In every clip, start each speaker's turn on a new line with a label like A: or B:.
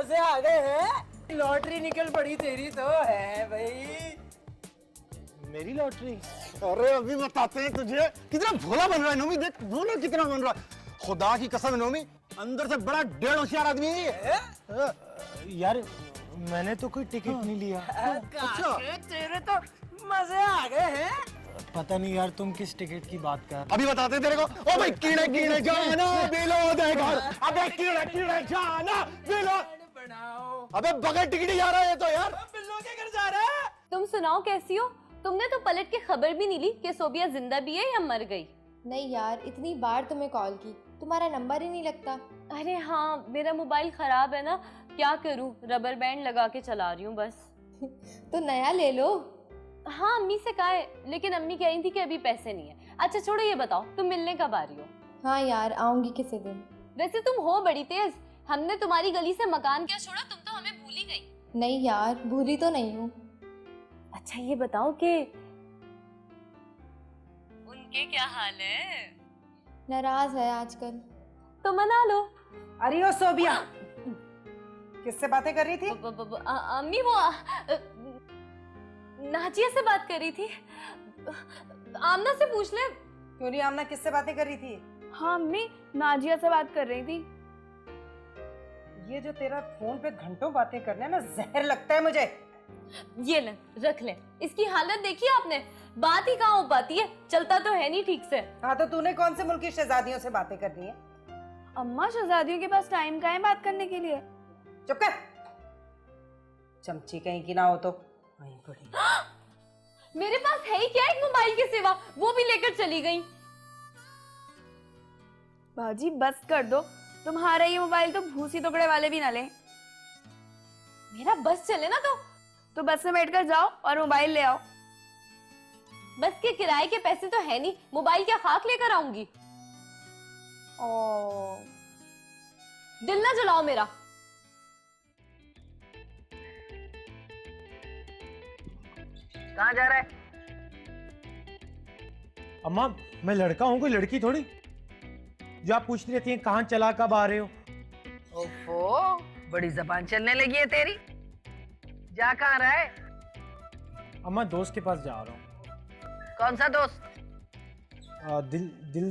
A: मजे आ गए हैं। लॉटरी निकल पड़ी तेरी तो है भाई।
B: मेरी लॉटरी? अरे अभी बताते हैं तुझे। कितना भोला बन रहा है नोमी, देख भोला कितना बन रहा है। खुदा की कसम नोमी, अंदर से बड़ा डेढ़ होशियार आदमी है।
C: यार मैंने तो कोई टिकट नहीं लिया।
A: अच्छा तेरे तो मजे आ गए हैं।
C: पता नहीं यार तुम किस टिकट की बात कर।
B: अभी बताते हैं तेरे को। ओ भाई कीड़े कीड़े जाना बिलो दे घर। अबे कीड़े कीड़े जाना बिलो
A: बनाओ।
B: अबे बगैर टिकट ही जा रहा है तो यार।
A: बिल्लो के घर जा रहा है।
D: तुम सुनाओ कैसी हो? तुमने तो पलट के खबर भी नहीं ली कि सोबिया जिंदा भी है या मर गई।
E: नहीं यार, इतनी बार तुम्हें कॉल की, तुम्हारा नंबर ही नहीं लगता।
D: अरे हाँ, मेरा मोबाइल खराब है ना, क्या करूँ, रबर बैंड लगा के चला रही हूँ बस।
E: तो नया ले लो।
D: हाँ अम्मी से कहा है, लेकिन अम्मी कह रही थी कि अभी पैसे नहीं है। अच्छा छोड़ो, ये बताओ तुम मिलने कब आ रही हो?
E: हाँ यार, आऊंगी किसी दिन।
D: वैसे तुम हो बड़ी तेज, हमने तुम्हारी गली से मकान क्या छोड़ा, तुम तो हमें भूल ही गई।
E: नहीं यार, भूली तो नहीं हूँ।
D: अच्छा ये बताओ कि उनके क्या हाल है?
E: नाराज है आजकल।
D: तो मना लो।
A: अरे ओ सोबिया, किससे बातें कर रही थी?
D: अम्मी वो नाजिया से बात कर रही थी। आमना से पूछ ले।
A: क्यों नहीं, आमना किससे बातें कर रही थी?
F: हाँ अम्मी, नाजिया से बात कर रही थी।
A: ये जो तेरा फोन पे घंटों बातें करना है ना, जहर लगता है मुझे।
D: ये ले रख ले, इसकी हालत देखी आपने, बात ही कहाँ हो पाती है, चलता तो है नहीं ठीक से।
A: हाँ तो तूने कौन से मुल्क की शहजादियों से बातें करनी है?
F: अम्मा शहजादियों के पास टाइम कहाँ है बात करने के लिए?
A: चुप कर, चमची कहीं की ना हो तो। वहीं पड़ी।
D: मेरे पास है ही क्या एक मोबाइल के सिवा, वो भी लेकर चली गई।
F: बाजी बस कर दो, तुम्हारा ये मोबाइल तो भूसी टुकड़े वाले भी ना ले।
D: मेरा बस चले ना
F: तो बस में बैठकर जाओ और मोबाइल ले आओ।
D: बस के किराए के पैसे तो है नहीं, मोबाइल क्या खाक लेकर आऊंगी?
F: ओ
D: दिल ना जलाओ मेरा।
A: कहाँ जा रहा है?
C: अम्मा मैं लड़का हूँ, कोई लड़की थोड़ी जो आप पूछती रहती हैं कहाँ चला कब आ रहे हो।
G: ओफो, बड़ी जबान चलने लगी है तेरी। जा कहाँ रहा है?
C: अम्मा दोस्त के पास जा रहा हूँ।
G: कौन सा दोस्त?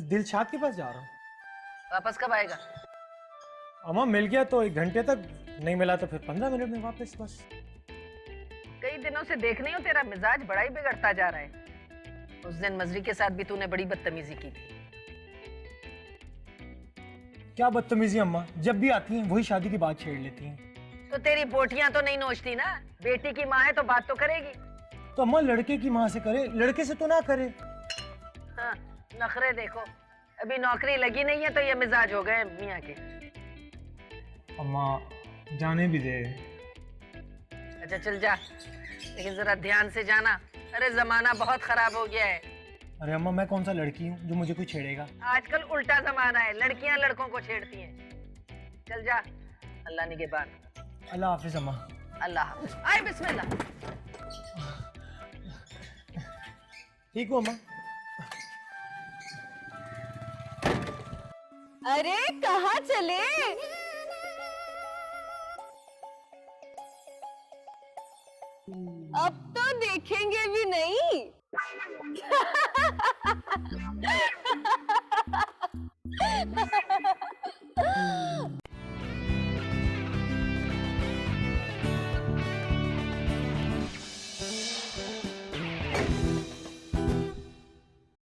C: दिलशाद के पास जा रहा हूँ।
G: वापस कब आएगा?
C: अम्मा मिल गया तो 1 घंटे तक, नहीं मिला तो फिर 15 मिनट में वापस बस।
G: कई दिनों से देख रही हूँ, तेरा मिजाज बड़ा ही बिगड़ता जा रहा है। उस दिन मजरी के साथ भी तूने बड़ी बदतमीजी की थी।
C: क्या बदतमीजी अम्मा, जब भी आती हैं वही शादी की बात छेड़ लेती हैं।
G: तो तेरी बोटियां तो नहीं नोचती ना, बेटी की माँ है तो बात तो करेगी।
C: तो अम्मा लड़के की माँ से करे, लड़के से तो ना करे।
G: हाँ, नखरे देखो, अभी नौकरी लगी नहीं है तो ये मिजाज हो गए मियाँ के।
C: अम्मा जाने भी दे।
G: अच्छा चल जा, लेकिन जरा ध्यान से जाना। अरे जमाना बहुत खराब हो गया है।
C: अरे अम्मा मैं कौन सा लड़की हूँ जो मुझे कोई छेड़ेगा।
G: आजकल उल्टा जमाना है, लड़कियां लड़कों को छेड़ती हैं। चल जा, अल्लाह निगहबान।
C: अल्लाह हाफिज अम्मा।
G: अल्लाह हाफिज। आए बिस्मिल्लाह।
C: ठीक हो अम्मा?
D: अरे कहाँ चले? अब तो देखेंगे भी नहीं।